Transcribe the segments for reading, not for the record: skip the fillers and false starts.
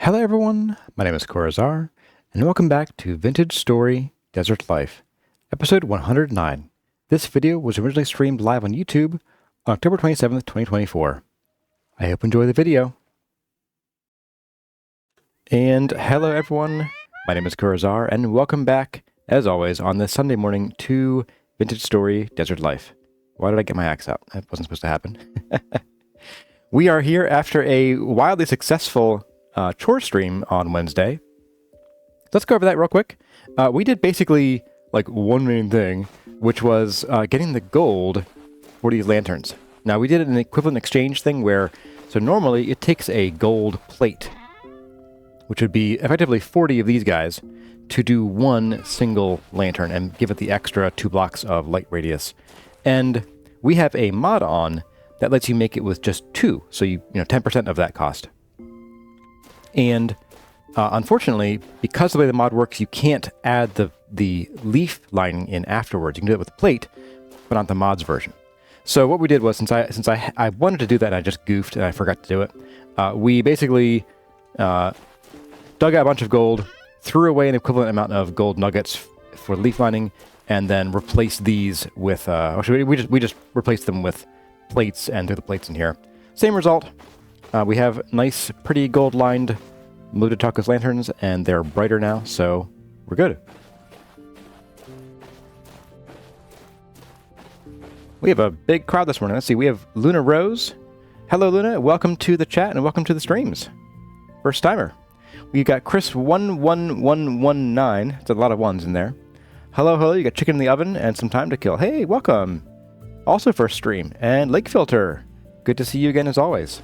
Hello everyone, my name is Corazar, and welcome back to Vintage Story Desert Life, episode 109. This video was originally streamed live on YouTube on October 27th, 2024. I hope you enjoy the video. And hello everyone, my name is Corazar, and welcome back, as always, on this Sunday morning to Vintage Story Desert Life. Why did I get my axe out? That wasn't supposed to happen. We are here after a wildly successful chore stream on Wednesday. Let's go over that real quick. We did basically like one main thing, which was getting the gold for these lanterns. Now we did an equivalent exchange thing where, so normally it takes a gold plate, which would be effectively 40 of these guys, to do one single lantern and give it the extra 2 blocks of light radius. And we have a mod on that lets you make it with just 2, so you know 10% of that cost. And unfortunately, because of the way the mod works, you can't add the leaf lining in afterwards. You can do it with the plate, but not the mod's version. So what we did was, since I wanted to do that, and I just goofed and I forgot to do it, we basically dug out a bunch of gold, threw away an equivalent amount of gold nuggets for leaf lining, and then replaced these with we just replaced them with plates and threw the plates in here. Same result. We have nice, pretty gold-lined Muda Tacos lanterns, and they're brighter now, so we're good. We have a big crowd this morning. Let's see, we have Luna Rose. Hello, Luna. Welcome to the chat, and welcome to the streams. First timer. We've got Chris11119. It's a lot of ones in there. Hello. You got chicken in the oven and some time to kill. Hey, welcome. Also first stream. And Lake Filter. Good to see you again as always.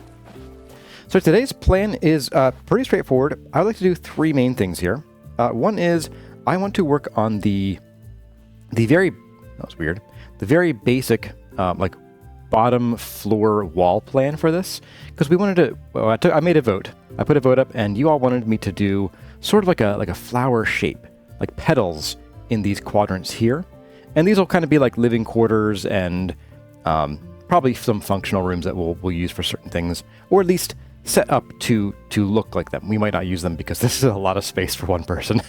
So today's plan is pretty straightforward. I would like to do 3 main things here. One is I want to work on the very basic like bottom floor wall plan for this, because we wanted to. Well, I made a vote. I put a vote up, and you all wanted me to do sort of like a flower shape, like petals in these quadrants here, and these will kind of be like living quarters and probably some functional rooms that we'll use for certain things, or at least set up to look like them. We might not use them because this is a lot of space for one person.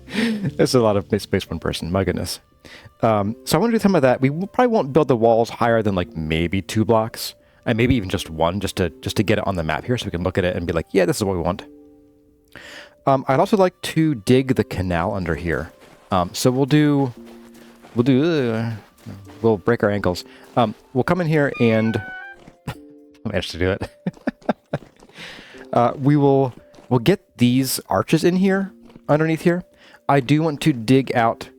This is a lot of space for one person. My goodness. So I want to do some of that. We probably won't build the walls higher than like maybe 2 blocks, and maybe even just 1, just to get it on the map here, so we can look at it and be like, yeah, this is what we want. I'd also like to dig the canal under here. So we'll break our ankles. We'll come in here and I managed to do it. We'll get these arches in here, underneath here. I do want to dig out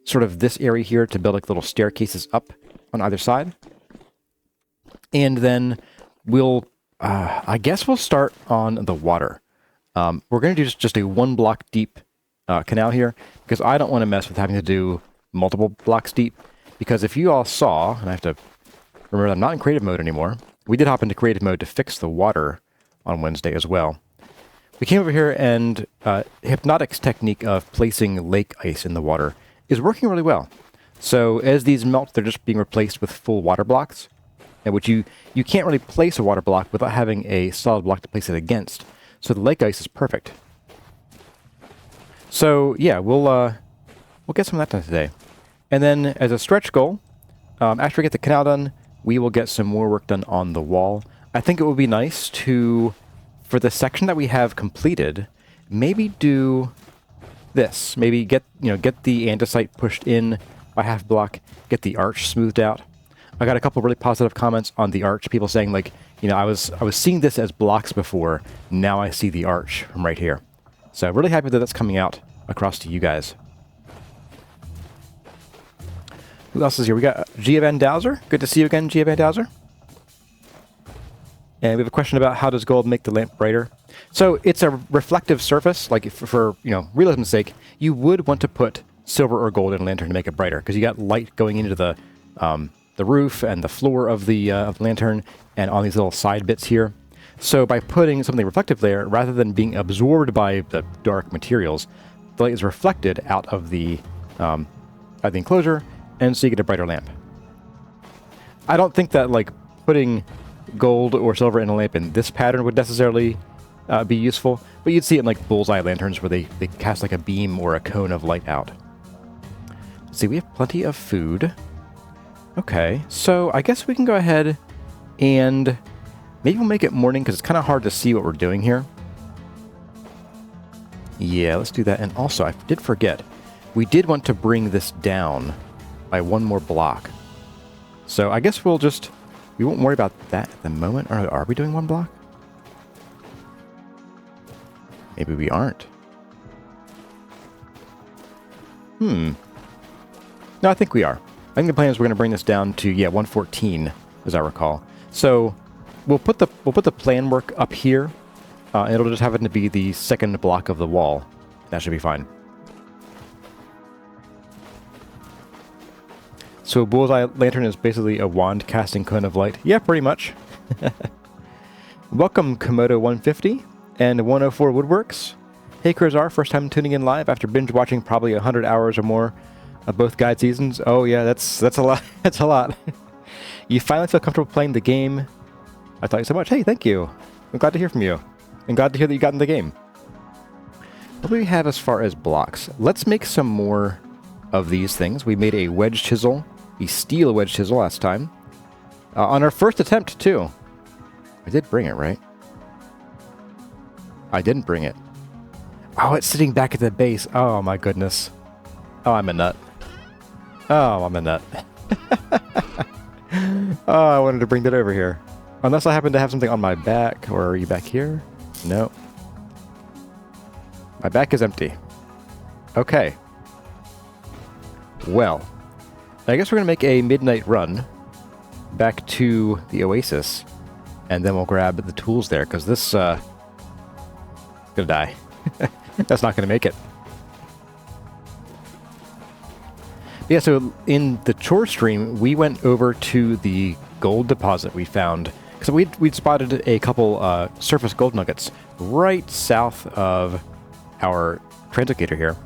sort of this area here to build like little staircases up on either side. And then I guess we'll start on the water. We're going to do just a 1 block deep canal here, because I don't want to mess with having to do multiple blocks deep. Because if you all saw, and I have to remember I'm not in creative mode anymore, we did hop into creative mode to fix the water on Wednesday as well. We came over here, and Hypnotic's technique of placing lake ice in the water is working really well. So as these melt, they're just being replaced with full water blocks, in which you can't really place a water block without having a solid block to place it against. So the lake ice is perfect. So yeah, we'll get some of that done today. And then as a stretch goal, after we get the canal done, we will get some more work done on the wall. I think it would be nice to, for the section that we have completed, maybe do this. Maybe get the andesite pushed in by half block, get the arch smoothed out. I got a couple really positive comments on the arch. People saying like, I was seeing this as blocks before. Now I see the arch from right here. So really happy that that's coming out across to you guys. Who else is here? We got Gia Van Dowser. Good to see you again, Gia Van Dowser. And we have a question about how does gold make the lamp brighter? So it's a reflective surface. Like for realism's sake, you would want to put silver or gold in a lantern to make it brighter, because you got light going into the roof and the floor of the lantern and on these little side bits here. So by putting something reflective there, rather than being absorbed by the dark materials, the light is reflected out of the enclosure, and so you get a brighter lamp. I don't think that like putting gold or silver in a lamp in this pattern would necessarily be useful. But you'd see it in like Bullseye lanterns where they cast like a beam or a cone of light out. Let's see, we have plenty of food. Okay, so I guess we can go ahead and maybe we'll make it morning because it's kind of hard to see what we're doing here. Yeah, let's do that. And also, I did forget, we did want to bring this down by one more block. So I guess we won't worry about that at the moment. Or are we doing one block? Maybe we aren't. No, I think we are. I think the plan is we're going to bring this down to, 114, as I recall. So we'll put the plan work up here. It'll just happen to be the second block of the wall. That should be fine. So Bullseye Lantern is basically a wand casting cone of light. Yeah, pretty much. Welcome, Komodo 150 and 104 Woodworks. Hey, Kurzar, first time tuning in live after binge watching probably 100 hours or more of both guide seasons. Oh yeah, that's a lot. That's a lot. You finally feel comfortable playing the game. I thought you so much. Hey, thank you. I'm glad to hear from you. And glad to hear that you got in the game. What do we have as far as blocks? Let's make some more of these things. We made a wedge chisel, a steel wedge chisel last time. On our first attempt, too. I did bring it, right? I didn't bring it. Oh, it's sitting back at the base. Oh, my goodness. Oh, I'm a nut. Oh, I'm a nut. Oh, I wanted to bring that over here. Unless I happen to have something on my back. Or are you back here? No. My back is empty. Okay. Well, I guess we're going to make a midnight run back to the Oasis. And then we'll grab the tools there, because this, gonna die. That's not gonna make it. Yeah, so in the chore stream, we went over to the gold deposit we found. Because we'd spotted a couple surface gold nuggets right south of our translocator here.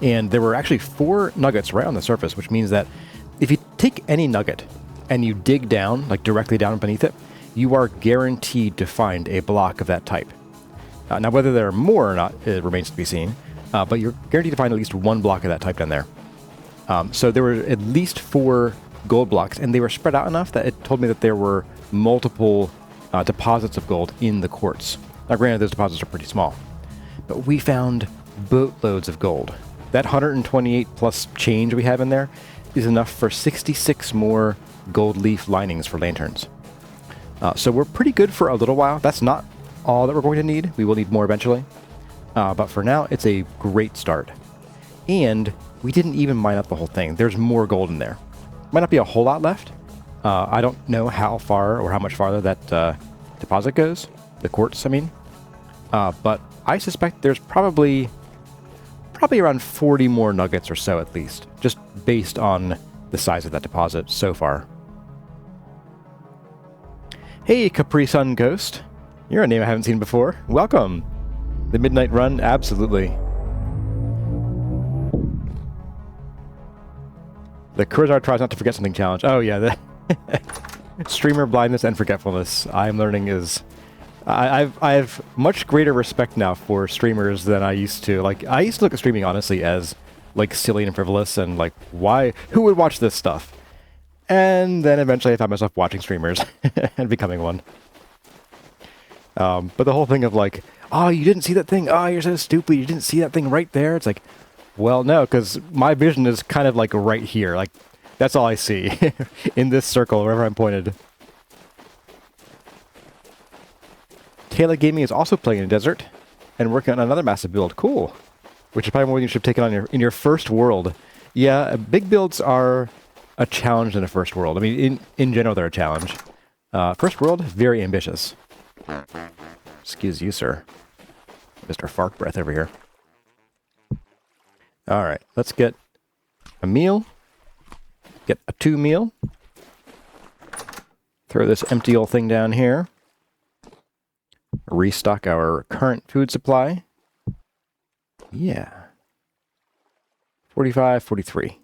And there were actually 4 nuggets right on the surface, which means that if you take any nugget and you dig down, like directly down beneath it, you are guaranteed to find a block of that type. Now, whether there are more or not, it remains to be seen, but you're guaranteed to find at least one block of that type down there. So there were at least 4 gold blocks, and they were spread out enough that it told me that there were multiple deposits of gold in the quartz. Now, granted, those deposits are pretty small, but we found boatloads of gold. That 128 plus change we have in there is enough for 66 more gold leaf linings for lanterns. So we're pretty good for a little while. That's not all that we're going to need. We will need more eventually. But for now, it's a great start. And we didn't even mine up the whole thing. There's more gold in there. Might not be a whole lot left. I don't know how far or how much farther that deposit goes. The quartz, I mean. But I suspect there's probably around 40 more nuggets or so at least, just based on the size of that deposit so far. Hey, Capri Sun Ghost. You're a name I haven't seen before. Welcome. The Midnight Run, absolutely. The Kurzar tries not to forget something challenge. Oh yeah, the streamer blindness and forgetfulness. I'm learning is... I have much greater respect now for streamers than I used to. Like, I used to look at streaming, honestly, as, like, silly and frivolous, and, like, who would watch this stuff? And then eventually I found myself watching streamers and becoming one. But the whole thing of, like, oh, you didn't see that thing? Oh, you're so stupid. You didn't see that thing right there? It's like, well, no, because my vision is kind of, like, right here. Like, that's all I see in this circle, wherever I'm pointed. Kayla Gaming is also playing in the desert and working on another massive build. Cool. Which is probably more than you should have taken on in your first world. Yeah, big builds are a challenge in a first world. I mean, in general, they're a challenge. First world, very ambitious. Excuse you, sir. Mr. Fart Breath over here. Alright, let's get a meal. Get a 2 meal. Throw this empty old thing down here. Restock our current food supply. Yeah. 45, 43.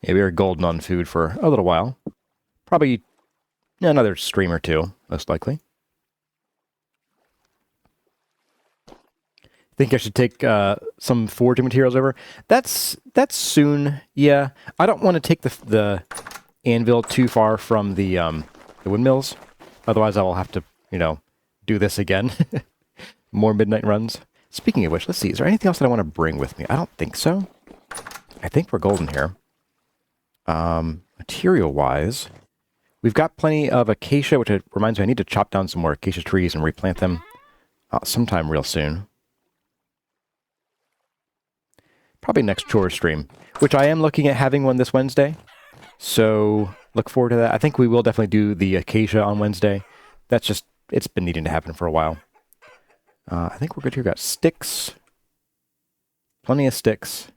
Yeah, we are golden on food for a little while. Probably another stream or two, most likely. Think I should take some forging materials over? That's soon. Yeah, I don't want to take the anvil too far from the windmills. Otherwise, I will have to, you know, do this again. More midnight runs. Speaking of which, let's see. Is there anything else that I want to bring with me? I don't think so. I think we're golden here. Material-wise, we've got plenty of acacia, which reminds me I need to chop down some more acacia trees and replant them sometime real soon. Probably next chore stream, which I am looking at having one this Wednesday. So look forward to that. I think we will definitely do the acacia on Wednesday. That's just, it's been needing to happen for a while. I think we're good here. Got sticks. Plenty of sticks.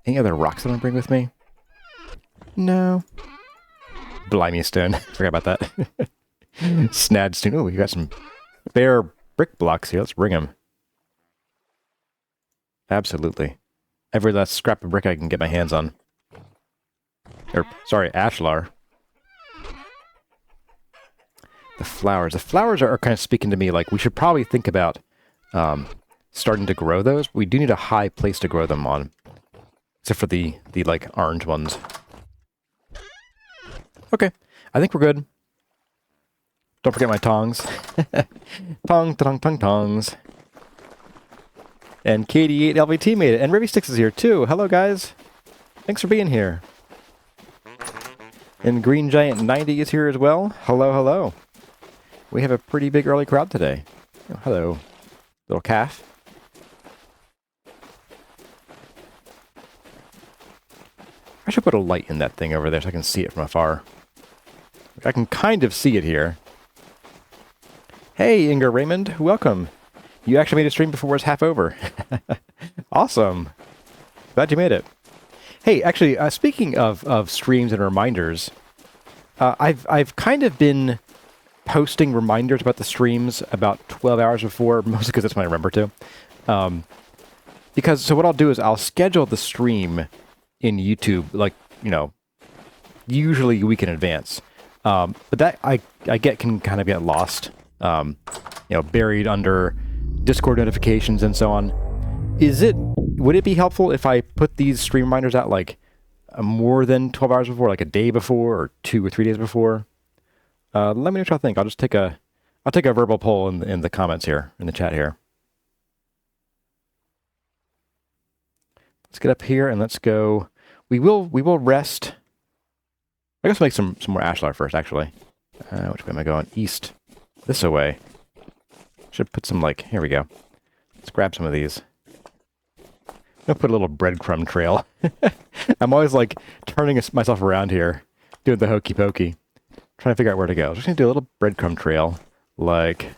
Any other rocks that I want to bring with me? No. Blimey stone. Forgot about that. Snad stone. Oh, we got some bare brick blocks here. Let's bring them. Absolutely. Every last scrap of brick I can get my hands on. Or, sorry, ashlar. The flowers. The flowers are kind of speaking to me like we should probably think about starting to grow those. We do need a high place to grow them on. Except for the like orange ones. Okay. I think we're good. Don't forget my tongs. Tongs. And KD8LVT made it. And Rivy6 is here too. Hello guys. Thanks for being here. And Green Giant 90 is here as well. Hello. We have a pretty big early crowd today. Oh, hello, little calf. I should put a light in that thing over there so I can see it from afar. I can kind of see it here. Hey, Inger Raymond, welcome. You actually made a stream before it's half over. Awesome. Glad you made it. Hey, actually, speaking of streams and reminders, I've kind of been posting reminders about the streams about 12 hours before, mostly because that's when I remember to. Because, so what I'll do is I'll schedule the stream in YouTube, like, you know, usually a week in advance. But that, I can kind of get lost, you know, buried under Discord notifications and so on. Would it be helpful if I put these stream reminders out like more than 12 hours before, like a day before or 2 or 3 days before? Let me know what y'all think. I'll take a verbal poll in the comments here, in the chat here. Let's get up here and let's go. We will rest. I guess we'll make some more ashlar first, actually. Which way am I going? East. This way. Should put some, like, here we go. Let's grab some of these. I'm gonna put a little breadcrumb trail. I'm always, like, turning myself around here, doing the hokey pokey. Trying to figure out where to go. Just gonna do a little breadcrumb trail, like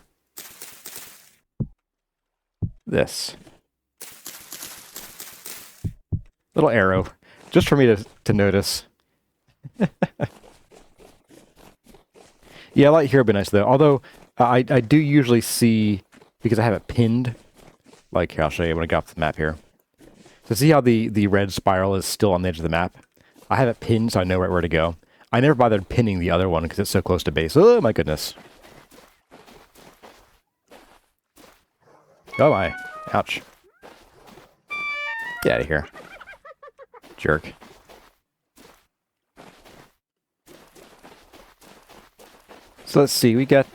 this. Little arrow, just for me to notice. Yeah, light here would be nice though. Although I do usually see, because I have it pinned. Like here, I'll show you when I get off the map here. So see how the red spiral is still on the edge of the map? I have it pinned so I know right where to go. I never bothered pinning the other one because it's so close to base. Oh my goodness. Oh my. Ouch. Get out of here. Jerk. So let's see. We got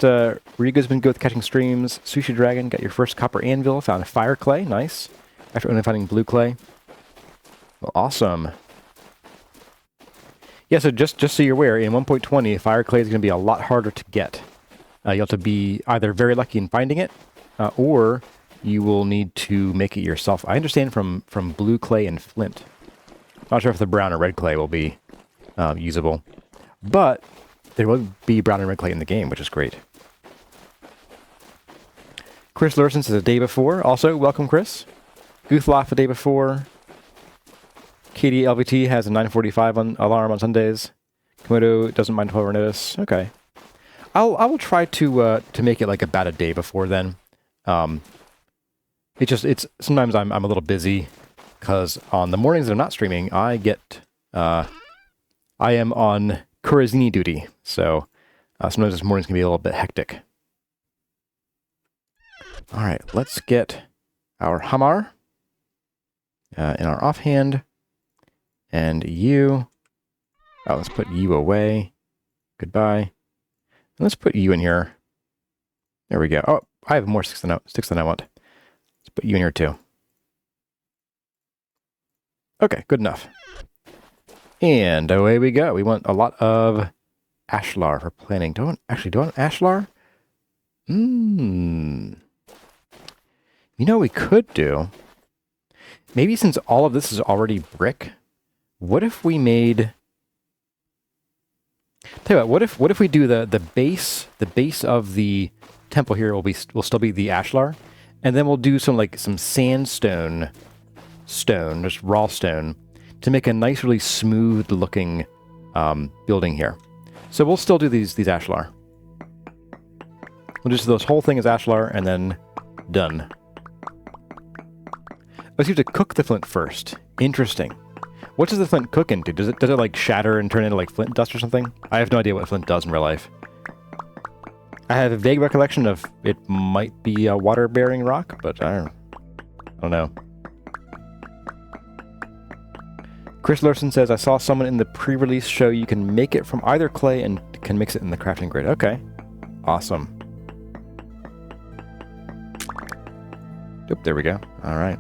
Rigo's been good with catching streams. Sushi Dragon got your first copper anvil. Found fire clay. Nice. After only finding blue clay. Well, awesome. Yeah, so just so you're aware, in 1.20, fire clay is going to be a lot harder to get. You'll have to be either very lucky in finding it, or you will need to make it yourself. I understand from blue clay and flint. Not sure if the brown or red clay will be usable. But there will be brown and red clay in the game, which is great. Chris Lurson says a day before. Also, welcome, Chris. Goofloff a day before. KDLVT has a 9:45 alarm on Sundays. Komodo doesn't mind 12-hour notice. Okay. I will try to make it like about a day before then. It's sometimes I'm a little busy because on the mornings that I'm not streaming, I am on Kurazini duty. So sometimes this mornings can be a little bit hectic. All right, let's get our hammer in our offhand. And you. Oh, let's put you away. Goodbye. And let's put you in here. There we go. Oh, I have more sticks than I want. Let's put you in here too. Okay, good enough. And away we go. We want a lot of ashlar for planning. Do I want ashlar? You know what we could do? Maybe since all of this is already brick, what if we made... Tell you what if we do the base of the temple here will still be the ashlar, and then we'll do some sandstone stone, just raw stone, to make a nice, really smooth looking building here. So we'll still do these ashlar. We'll just do this whole thing as ashlar and then done. Let's have to cook the flint first. Interesting. What does the flint cook into? Does it like shatter and turn into like flint dust or something? I have no idea what flint does in real life. I have a vague recollection of it might be a water-bearing rock, but I don't know. Chris Larson says, I saw someone in the pre-release show you can make it from either clay and can mix it in the crafting grid. Okay. Awesome. Oop, there we go. All right.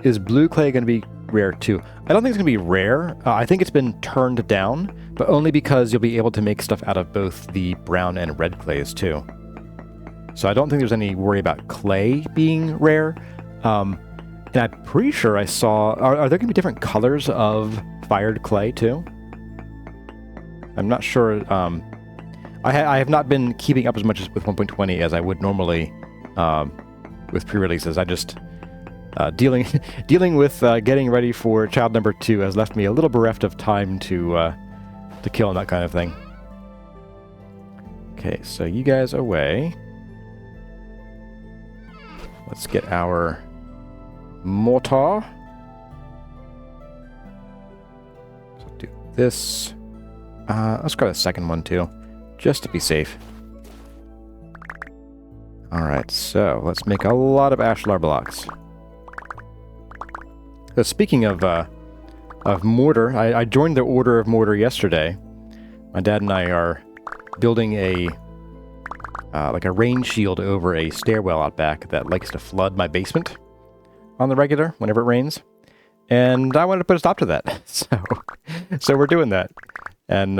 Is blue clay going to be rare too? I don't think it's going to be rare. I think it's been turned down, but only because you'll be able to make stuff out of both the brown and red clays too. So I don't think there's any worry about clay being rare. And I'm pretty sure I saw... Are there going to be different colors of fired clay too? I'm not sure. I have not been keeping up as much with 1.20 as I would normally with pre-releases. I just... dealing with getting ready for child number 2 has left me a little bereft of time to kill and that kind of thing. Okay, so you guys away. Let's get our mortar. So do this. Let's grab the second one too, just to be safe. Alright, so let's make a lot of ashlar blocks. So speaking of mortar, I joined the Order of Mortar yesterday. My dad and I are building a rain shield over a stairwell out back that likes to flood my basement on the regular whenever it rains. And I wanted to put a stop to that. So we're doing that. And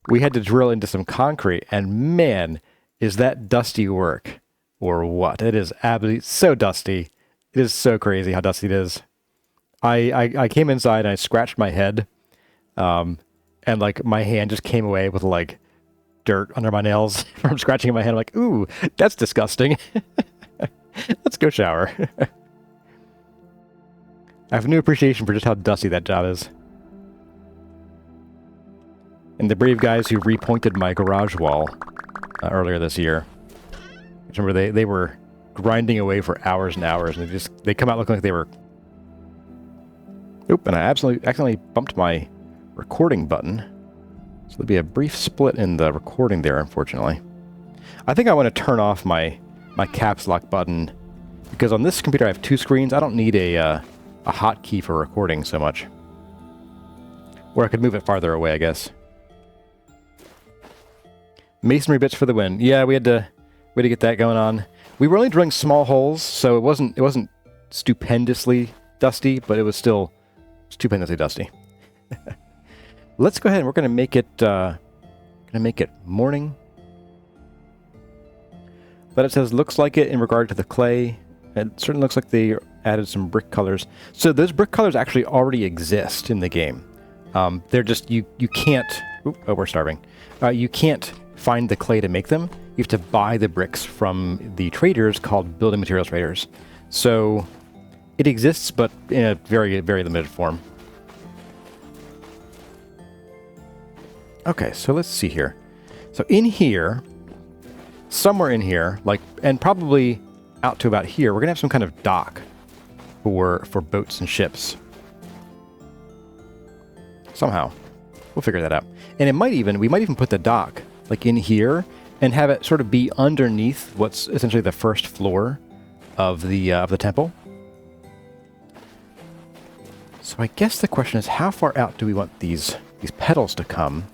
we had to drill into some concrete, and man, is that dusty work or what? It is absolutely so dusty. It is so crazy how dusty it is. I came inside and I scratched my head, and like my hand just came away with like dirt under my nails from scratching my hand. I'm like, ooh, that's disgusting. Let's go shower. I have a new appreciation for just how dusty that job is. And the brave guys who repointed my garage wall earlier this year. I remember they were grinding away for hours and hours, and they come out looking like they were... Oop, and I accidentally bumped my recording button. So there'll be a brief split in the recording there, unfortunately. I think I want to turn off my caps lock button, because on this computer I have 2 screens. I don't need a hotkey for recording so much. Or I could move it farther away, I guess. Masonry bits for the win. Yeah, we had to get that going on. We were only drilling small holes, so it wasn't stupendously dusty, but it was still stupendously dusty. Let's go ahead and we're going to make it morning. But it says looks like it in regard to the clay. It certainly looks like they added some brick colors. So those brick colors actually already exist in the game. They're just you can't. Oh, we're starving. You can't find the clay to make them. You have to buy the bricks from the traders called building materials traders. So it exists, but in a very, very limited form. Okay, so let's see here. So in here, somewhere in here, and probably out to about here, we're gonna have some kind of dock for boats and ships. Somehow, we'll figure that out. And we might even put the dock like in here, and have it sort of be underneath what's essentially the first floor of the temple. So I guess the question is, how far out do we want these petals to come?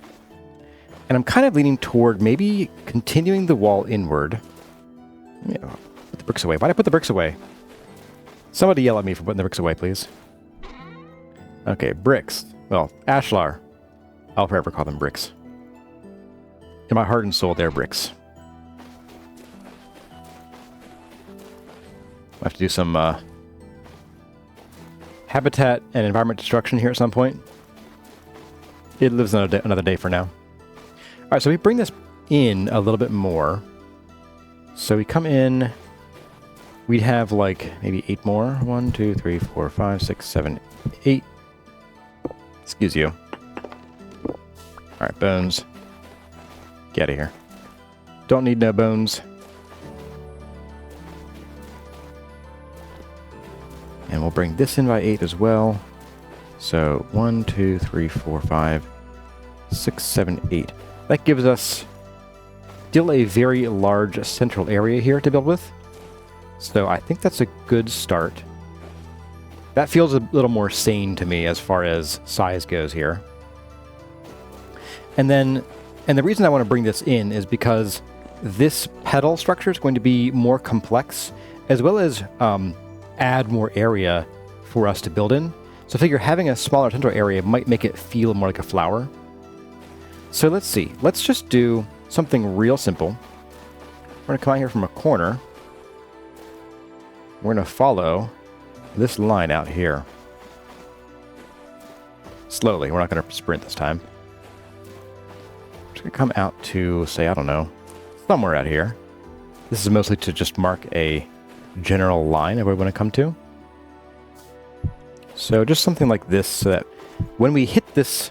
And I'm kind of leaning toward maybe continuing the wall inward. Yeah, put the bricks away. Why did I put the bricks away? Somebody yell at me for putting the bricks away, please. Okay, bricks. Well, ashlar. I'll forever call them bricks. In my heart and soul, they're bricks. I'll have to do some habitat and environment destruction here at some point. It lives another day for now. All right, so we bring this in a little bit more. So we come in, we'd have like maybe 8 more. 1, 2, 3, 4, 5, 6, 7, 8. Excuse you. All right, bones. Get out of here. Don't need no bones. And we'll bring this in by 8 as well. So 1, 2, 3, 4, 5, 6, 7, 8. That gives us still a very large central area here to build with. So I think that's a good start. That feels a little more sane to me as far as size goes here. And the reason I want to bring this in is because this petal structure is going to be more complex, as well as add more area for us to build in. So I figure having a smaller central area might make it feel more like a flower. So let's see. Let's just do something real simple. We're going to come out here from a corner. We're going to follow this line out here. Slowly. We're not going to sprint this time. We're just going to come out to, say, I don't know, somewhere out here. This is mostly to just mark a general line of where we want to come to. So just something like this, so that when we hit this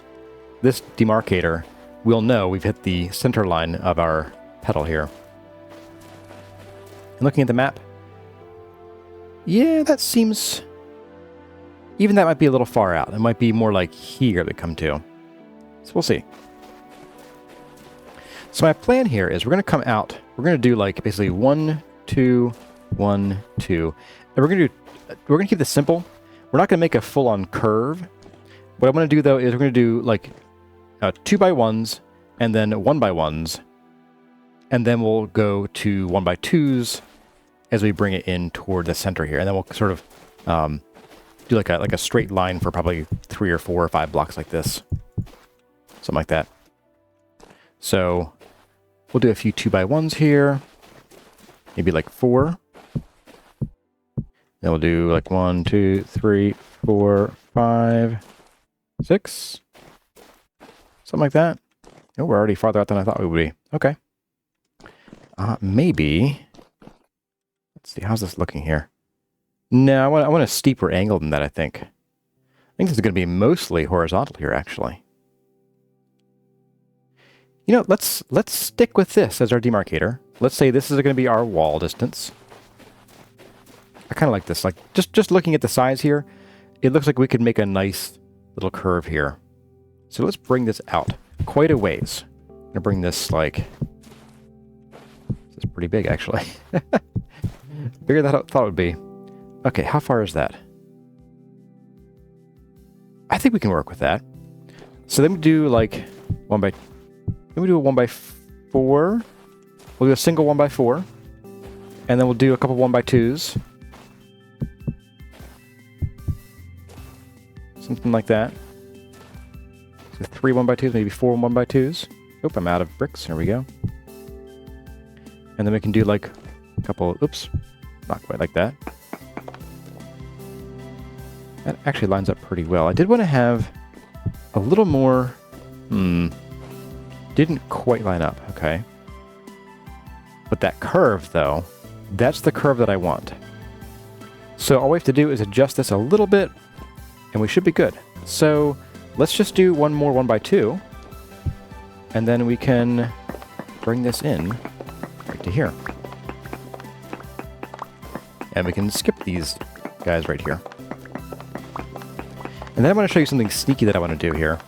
demarcator, we'll know we've hit the center line of our petal here. And looking at the map, yeah, that seems... Even that might be a little far out. It might be more like here that come to. So we'll see. So my plan here is we're going to come out. We're going to do like basically 1, 2, 1, 2. And we're going to keep this simple. We're not going to make a full-on curve. What I'm going to do, though, is we're going to do, like, 2x1s, and then 1x1s, and then we'll go to 1x2s as we bring it in toward the center here. And then we'll sort of do like a straight line for probably 3 or 4 or 5 blocks like this. Something like that. So we'll do a few 2x1s here. Maybe like 4. Then we'll do like 1, 2, 3, 4, 5, 6. Something like that. Oh, we're already farther out than I thought we would be. Okay. Maybe. Let's see. How's this looking here? No, I want a steeper angle than that, I think. I think this is going to be mostly horizontal here, actually. You know, let's stick with this as our demarcator. Let's say this is going to be our wall distance. I kind of like this. Like just looking at the size here, it looks like we could make a nice little curve here. So let's bring this out quite a ways. I'm going to bring this like... This is pretty big, actually. Bigger than I thought it would be. Okay, how far is that? I think we can work with that. So then we do like then we do a 1x4. We'll do a single 1x4. And then we'll do a couple 1x2s. Something like that. So 3 1x2s, maybe 4 1x2s. Oop, I'm out of bricks. Here we go. And then we can do like a couple, oops, not quite like that. That actually lines up pretty well. I did want to have a little more, didn't quite line up, okay. But that curve though, that's the curve that I want. So all we have to do is adjust this a little bit and we should be good. So let's just do one more 1x2 and then we can bring this in right to here. And we can skip these guys right here. And then I want to show you something sneaky that I want to do here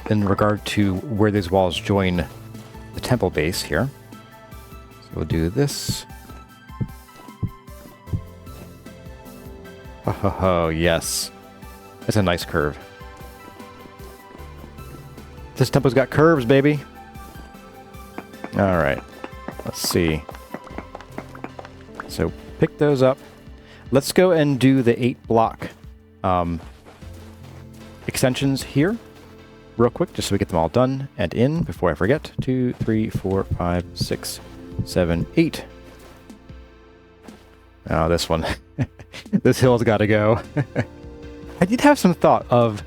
in regard to where these walls join the temple base here. We'll do this. Oh, yes. That's a nice curve. This tempo's got curves, baby. All right. Let's see. So pick those up. Let's go and do the 8-block extensions here real quick, just so we get them all done and in before I forget. 2, 3, 4, 5, 6, 7, 8. Oh, this one. This hill's got to go. I did have some thought of...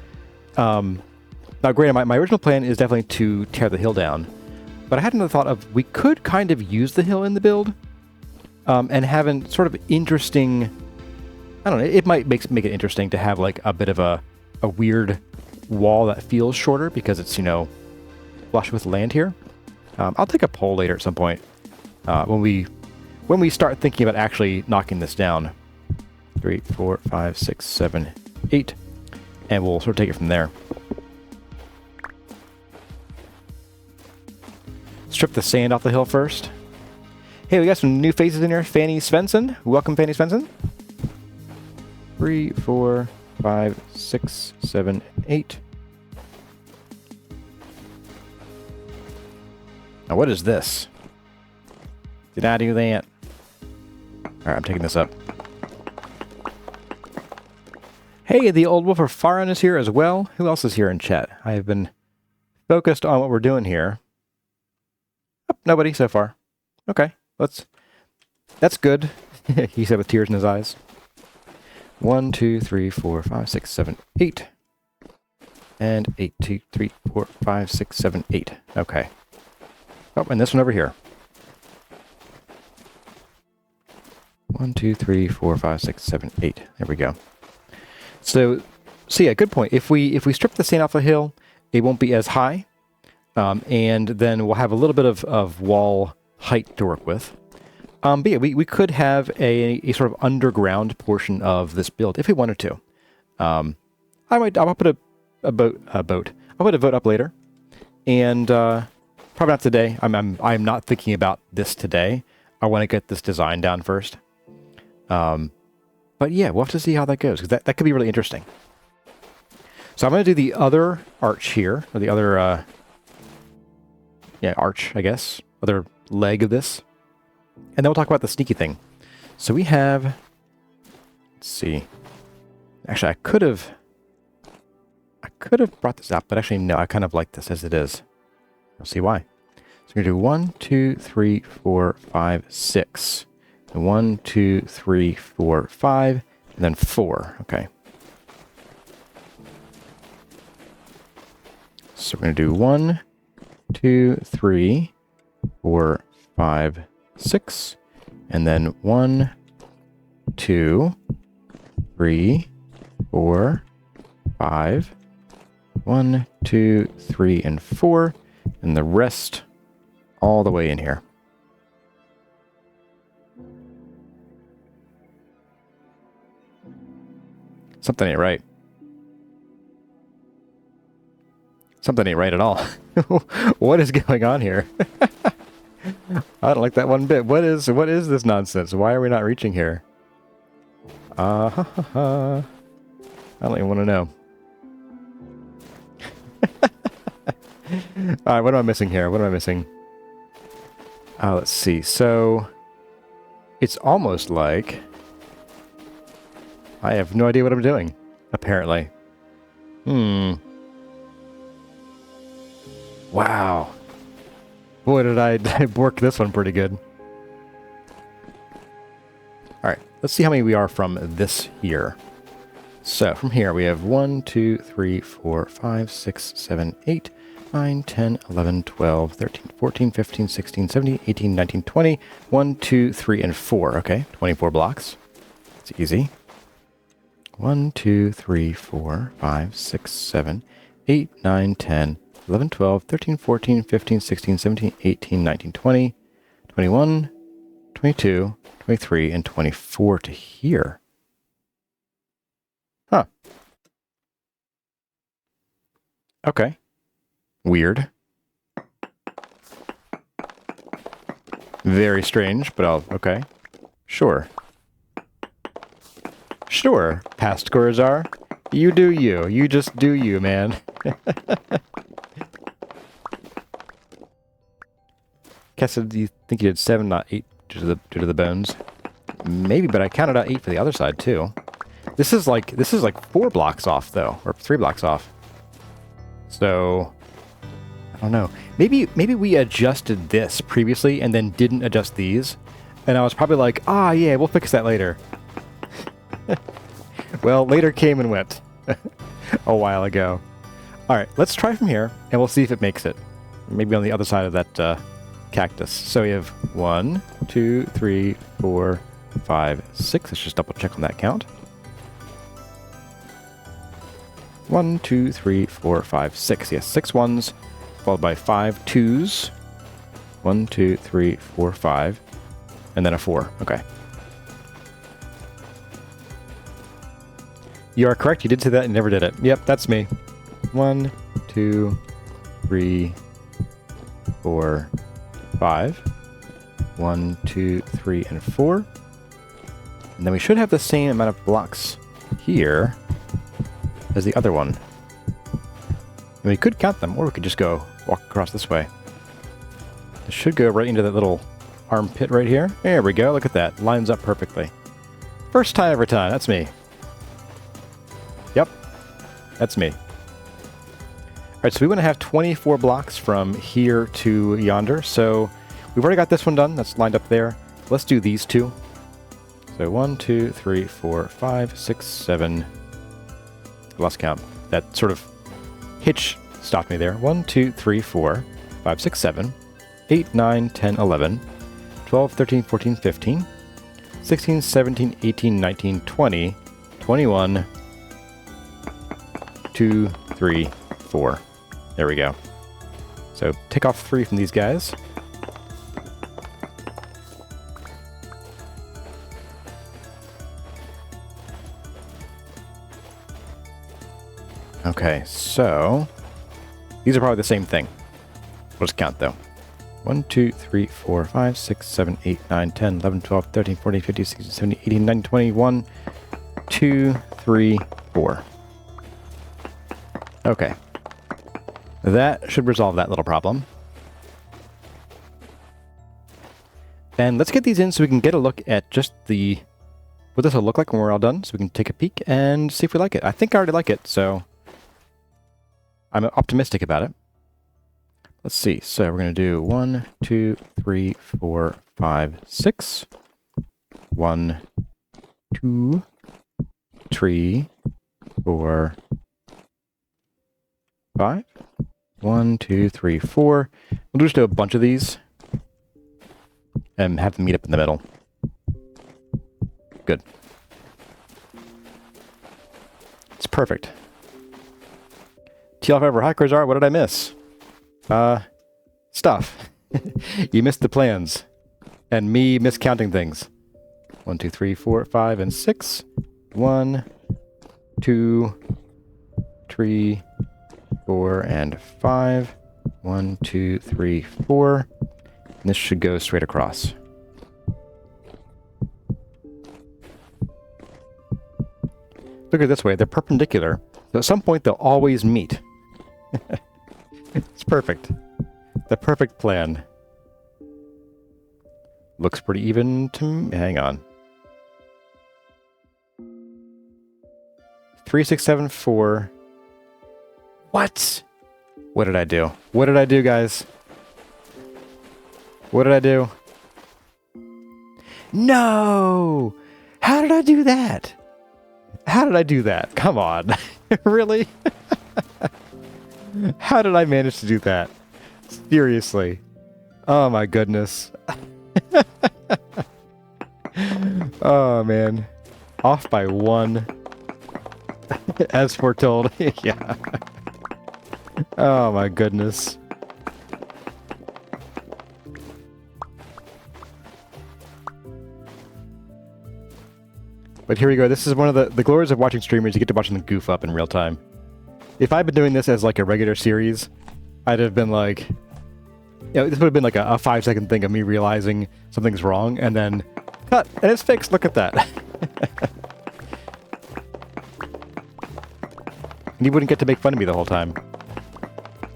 now, granted, my original plan is definitely to tear the hill down, but I had another thought of we could kind of use the hill in the build and have a sort of interesting... I don't know, it might make it interesting to have like a bit of a weird wall that feels shorter because it's, you know, flush with land here. I'll take a poll later at some point when we start thinking about actually knocking this down. 3, 4, 5, 6, 7, 8, and we'll sort of take it from there. Strip the sand off the hill first. Hey, we got some new faces in here. Fanny Svensson. Welcome, Fanny Svensson. 3, 4, 5, 6, 7, 8. Now, what is this? Did I do that? Alright, I'm taking this up. Hey, the old wolf of Faran is here as well. Who else is here in chat? I have been focused on what we're doing here. Oh, nobody so far. Okay, that's good. He said with tears in his eyes. 1, 2, 3, 4, 5, 6, 7, 8. And 8, 2, 3, 4, 5, 6, 7, 8. Okay. Oh, and this one over here. 1, 2, 3, 4, 5, 6, 7, 8. There we go. So yeah, good point. If we strip the sand off the hill, it won't be as high, and then we'll have a little bit of wall height to work with. But yeah, we could have a sort of underground portion of this build if we wanted to. I'll put a vote. I'll put a vote up later, and probably not today. I'm not thinking about this today. I want to get this design down first. But yeah, we'll have to see how that goes, because that could be really interesting. So I'm going to do the other arch here, or the other, arch, I guess. Other leg of this. And then we'll talk about the sneaky thing. So we have, let's see. Actually, I could have brought this out, but actually, no, I kind of like this as it is. I'll see why. So we're going to do 1, 2, 3, 4, 5, 6. 1, 2, 3, 4, 5, and then 4. Okay. So we're going to do 1, 2, 3, 4, 5, 6, and then 1, 2, 3, 4, 5, 1, 2, 3, and 4, and the rest all the way in here. Something ain't right. Something ain't right at all. What is going on here? I don't like that one bit. What is this nonsense? Why are we not reaching here? I don't even want to know. Alright, what am I missing here? What am I missing? Let's see. So, it's almost like I have no idea what I'm doing, apparently. Wow. Boy, did I work this one pretty good. Alright, let's see how many we are from this here. So, from here we have 1, 2, 3, 4, 5, 6, 7, 8, 9, 10, 11, 12, 13, 14, 15, 16, 17, 18, 19, 20. 1, 2, 3, and 4. Okay, 24 blocks. It's easy. 1, 2, 3, 4, 5, 6, 7, 8, 9, 10, 11, 12, 13, 14, 15, 16, 17, 18, 19, 20, 21, 22, 23, and 24 to here. Huh. Okay. Weird. Very strange, but okay. Sure. Sure, past Corazar. You do you. You just do you, man. Kessa, do you think you did 7, not 8, due to the bones? Maybe, but I counted out 8 for the other side too. This is like 4 blocks off though, or 3 blocks off. So I don't know. Maybe we adjusted this previously and then didn't adjust these, and I was probably like, ah, yeah, we'll fix that later. Well, later came and went a while ago. All right, let's try from here, and we'll see if it makes it. Maybe on the other side of that cactus. So we have 1, 2, 3, 4, 5, 6. Let's just double check on that count. 1, 2, 3, 4, 5, 6. Yes, 6 ones, followed by 5 twos. 1, 2, 3, 4, 5, and then a 4. Okay. You are correct. You did say that and never did it. Yep, that's me. 1, 2, 3, 4, 5. 1, 2, 3, and 4. And then we should have the same amount of blocks here as the other one. And we could count them, or we could just go walk across this way. It should go right into that little armpit right here. There we go. Look at that. Lines up perfectly. First time every time. That's me. Yep. That's me. Alright, so we want to have 24 blocks from here to yonder. So we've already got this one done. That's lined up there. Let's do these two. So 1, 2, 3, 4, 5, 6, 7. I lost count. That sort of hitch stopped me there. 1, 2, 3, 4, 5, 6, 7, 8, 9, 10, 11, 12, 13, 14, 15, 16, 17, 18, 19, 20, 21, 2, 3, 4. There we go. So take off 3 from these guys. Okay, so these are probably the same thing. We'll just count though. 1, 2, 3, 4, 5, 6, 7, 8, 9, 10, 11, 12, 13, 14, 15, 16, 17, 18, 19, 20, 1, 2, 3, 4. Okay. That should resolve that little problem. And let's get these in so we can get a look at just what this will look like when we're all done, so we can take a peek and see if we like it. I think I already like it, so I'm optimistic about it. Let's see. So we're going to do 1, 2, 3, 4, 5, 6. 1, 2, 3, 4, 5. 1, 2, 3, 4. We'll just do a bunch of these and have them meet up in the middle. Good. It's perfect. TL Forever. Hi, Corazar. What did I miss? Stuff. You missed the plans. And me miscounting things. 1, 2, 3, 4, 5, and 6. 1, 2, 3, 4, and 5. 1, 2, 3, 4. And this should go straight across. Look at it this way. They're perpendicular. So at some point, they'll always meet. It's perfect. The perfect plan. Looks pretty even to me. Hang on. 3, 6, 7, 4. What? What did I do? What did I do, guys? What did I do? No! How did I do that? How did I do that? Come on. Really? How did I manage to do that? Seriously. Oh my goodness. Oh man. Off by 1. As foretold. Yeah. Oh my goodness. But here we go. This is one of the glories of watching streamers. You get to watch them goof up in real time. If I'd been doing this as like a regular series, I'd have been like, You know, this would have been like a 5-second thing of me realizing something's wrong, and then cut, and it's fixed. Look at that. And you wouldn't get to make fun of me the whole time.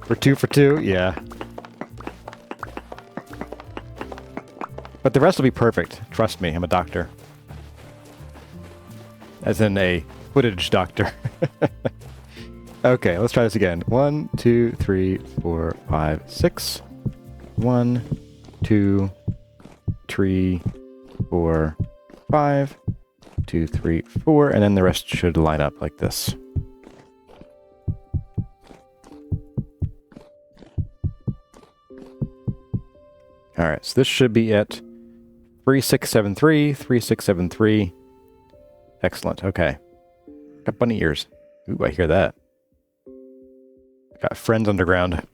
For 2 for 2? Yeah. But the rest will be perfect. Trust me, I'm a doctor. As in a footage doctor. Okay, let's try this again. 1, 2, 3, 4, 5, 6. 1, 2, 3, 4, 5. 2, 3, 4, and then the rest should line up like this. Alright, so this should be it. 3673, 3673. Excellent, okay. Got bunny ears. Ooh, I hear that. Got friends underground.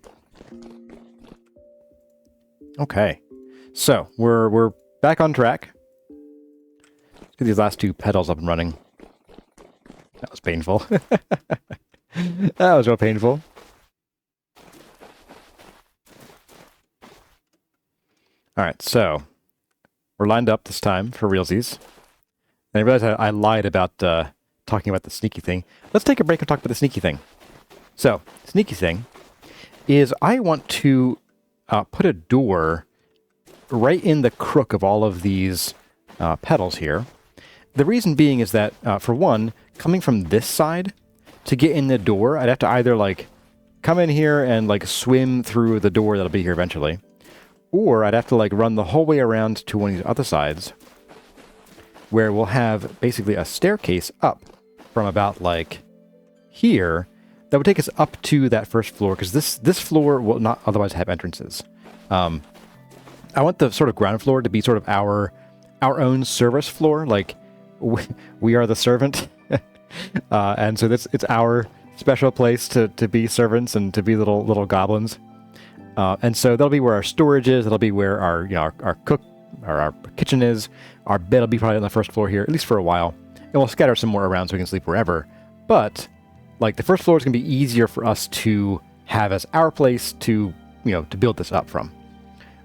Okay. So, we're back on track. Let's get these last 2 pedals up and running. That was painful. That was real painful. Alright, so we're lined up this time for realsies. And I realized I lied about talking about the sneaky thing. Let's take a break and talk about the sneaky thing. So, sneaky thing is I want to put a door right in the crook of all of these pedals here. The reason being is that, for one, coming from this side, to get in the door, I'd have to either, like, come in here and, like, swim through the door that'll be here eventually. Or I'd have to, like, run the whole way around to one of these other sides, where we'll have basically a staircase up from about, like, here, that would take us up to that first floor, because this floor will not otherwise have entrances. I want the sort of ground floor to be sort of our own service floor, like, we are the servant, and so it's our special place to be servants and to be little goblins. And so that'll be where our storage is. That'll be where our our kitchen is. Our bed will be probably on the first floor here, at least for a while. And we'll scatter some more around so we can sleep wherever. But like the first floor is going to be easier for us to have as our place to to build this up from,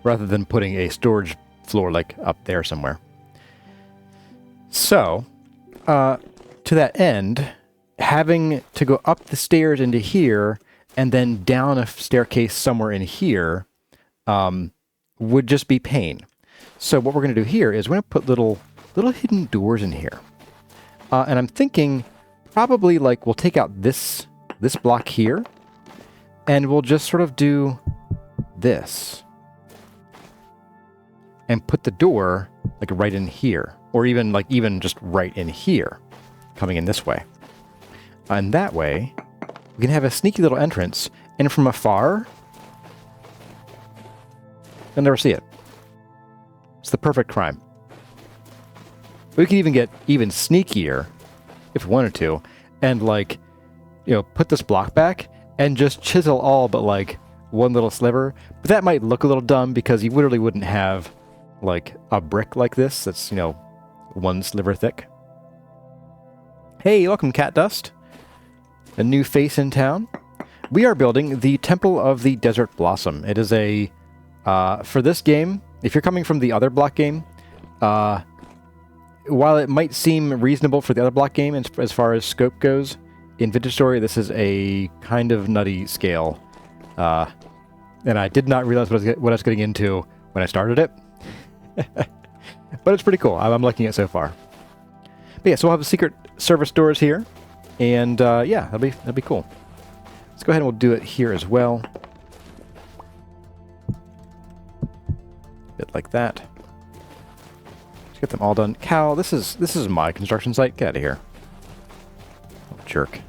rather than putting a storage floor like up there somewhere. So, to that end, having to go up the stairs into here and then down a staircase somewhere in here would just be pain. So what we're going to do here is we're going to put little hidden doors in here. And I'm thinking probably like we'll take out this block here and we'll just sort of do this and put the door like right in here, or even just right in here, coming in this way. And that way we can have a sneaky little entrance, and from afar you'll never see it. It's the perfect crime. We could even get even sneakier if we wanted to, and put this block back and just chisel all but like one little sliver. But that might look a little dumb because you literally wouldn't have like a brick like this that's, one sliver thick. Hey, welcome Cat Dust. A new face in town. We are building the Temple of the Desert Blossom. It is a, for this game, if you're coming from the other block game, while it might seem reasonable for the other block game as far as scope goes, in Vintage Story this is a kind of nutty scale. And I did not realize what I was getting into when I started it. But it's pretty cool. I'm liking it so far. But yeah, so we'll have secret service doors here. And yeah, that'll be cool. Let's go ahead and we'll do it here as well. Bit like that. Let's get them all done. Cal, this is my construction site. Get out of here. Oh, jerk.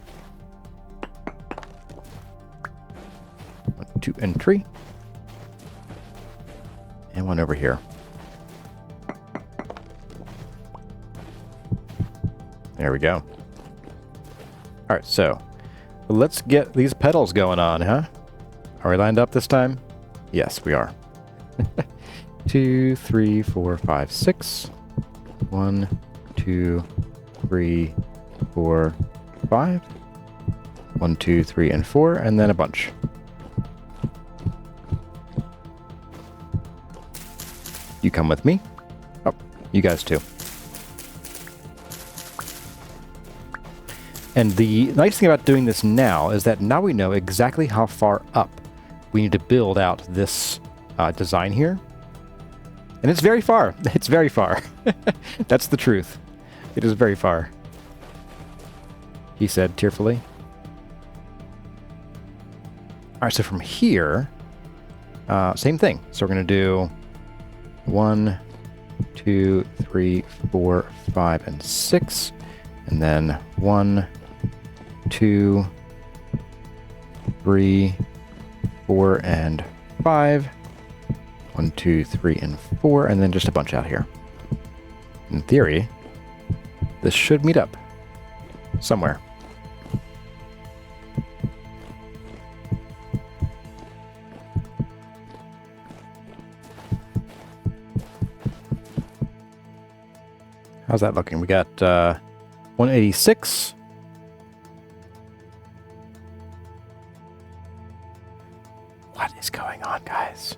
1, 2, and 3. And one over here. There we go. Alright, so let's get these pedals going on, huh? Are we lined up this time? Yes, we are. 2, 3, 4, 5, 6. 1, 2, 3, 4, 5. 1, 2, 3, and 4, and then a bunch. You come with me. Oh, you guys too. And the nice thing about doing this now is that now we know exactly how far up we need to build out this design here. And it's very far. It's very far. That's the truth. It is very far. He said tearfully. All right, so from here, same thing. So we're going to do 1, 2, 3, 4, 5, and 6. And then 1, 2, 3, 4, and 5. 1, 2, 3, and 4, and then just a bunch out here. In theory, this should meet up somewhere. How's that looking? We got 186. What is going on, guys?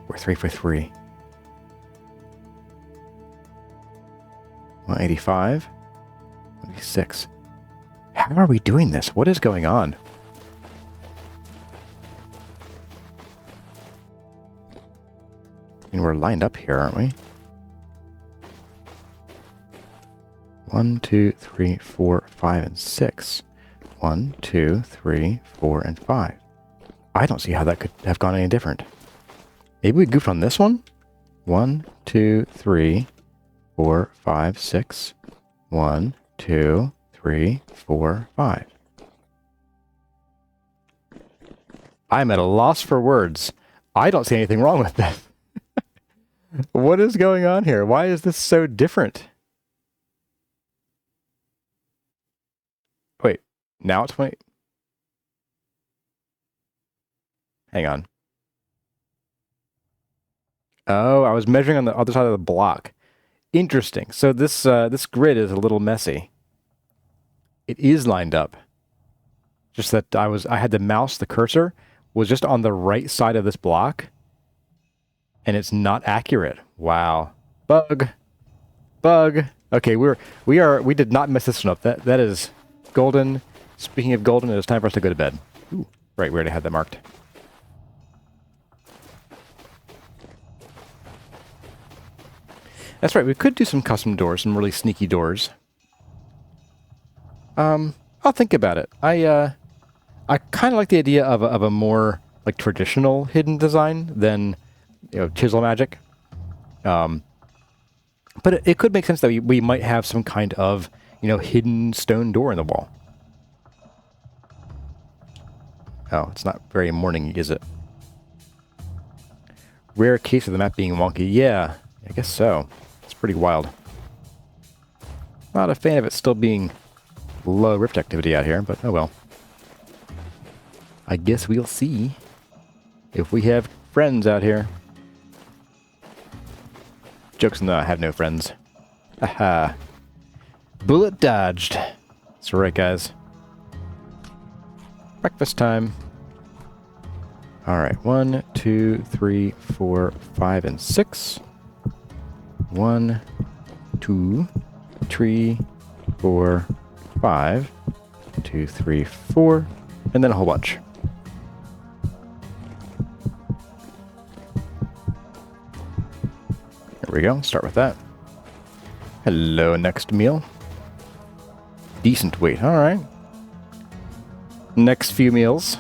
We're 3 for 3. 185. 186. How are we doing this? What is going on? And we're lined up here, aren't we? 1, 2, 3, 4, 5, and 6. 1, 2, 3, 4, and 5. I don't see how that could have gone any different. Maybe we goofed on this one? 1, 2, 3, 4, 5, 6. 1, 2, 3, 4, 5. I'm at a loss for words. I don't see anything wrong with this. What is going on here? Why is this so different? Wait, now it's 20. Hang on. Oh, I was measuring on the other side of the block. Interesting. So this this grid is a little messy. It is lined up. Just that I had the mouse, the cursor was just on the right side of this block, and it's not accurate. Wow. Bug. Bug. Okay, we did not mess this one up. That is golden. Speaking of golden, it is time for us to go to bed. Ooh, right, we already had that marked. That's right, we could do some custom doors, some really sneaky doors. I'll think about it. I kind of like the idea of a more like traditional hidden design than, you know, chisel magic. But it could make sense that we might have some kind of, you know, hidden stone door in the wall. Oh, it's not very morning, is it? Rare case of the map being wonky. Yeah, I guess so. It's pretty wild. Not a fan of it still being low rift activity out here, but oh well. I guess we'll see if we have friends out here. Jokes on I have no friends. Aha. Bullet dodged. That's right, guys. Breakfast time. Alright, 1, 2, 3, 4, 5, and 6. 1, 2, 3, 4, 5. 2, 3, 4. And then a whole bunch. There we go. Start with that. Hello, next meal. Decent weight. Alright. Next few meals.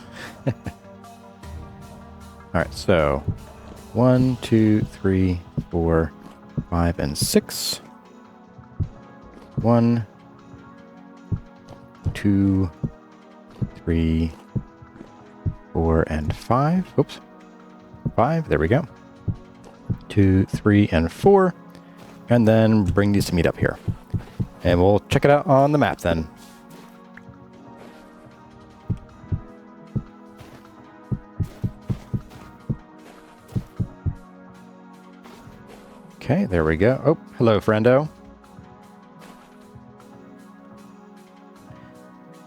Alright, so 1, 2, 3, 4, 5, and 6. 1, 2, 3, 4, and 5. Oops. 5. There we go. 2, 3, and 4. And then bring these to meet up here. And we'll check it out on the map then. Okay, there we go. Oh, hello, friendo.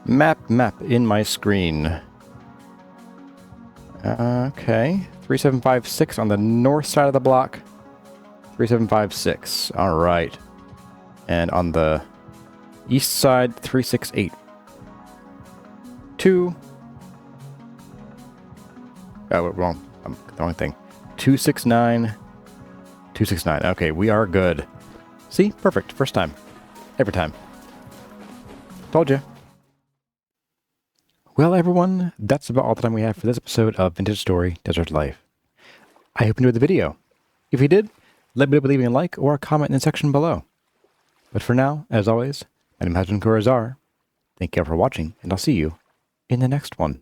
Map in my screen. Okay, 3756 on the north side of the block. 3756. All right. And on the east side, 368. 2. Oh, wrong. The wrong thing. 269. 269. Okay, we are good. See? Perfect. First time. Every time. Told you. Well, everyone, that's about all the time we have for this episode of Vintage Story Desert Life. I hope you enjoyed the video. If you did, let me know by leaving a like or a comment in the section below. But for now, as always, my name has been Kurazar. Thank you all for watching, and I'll see you in the next one.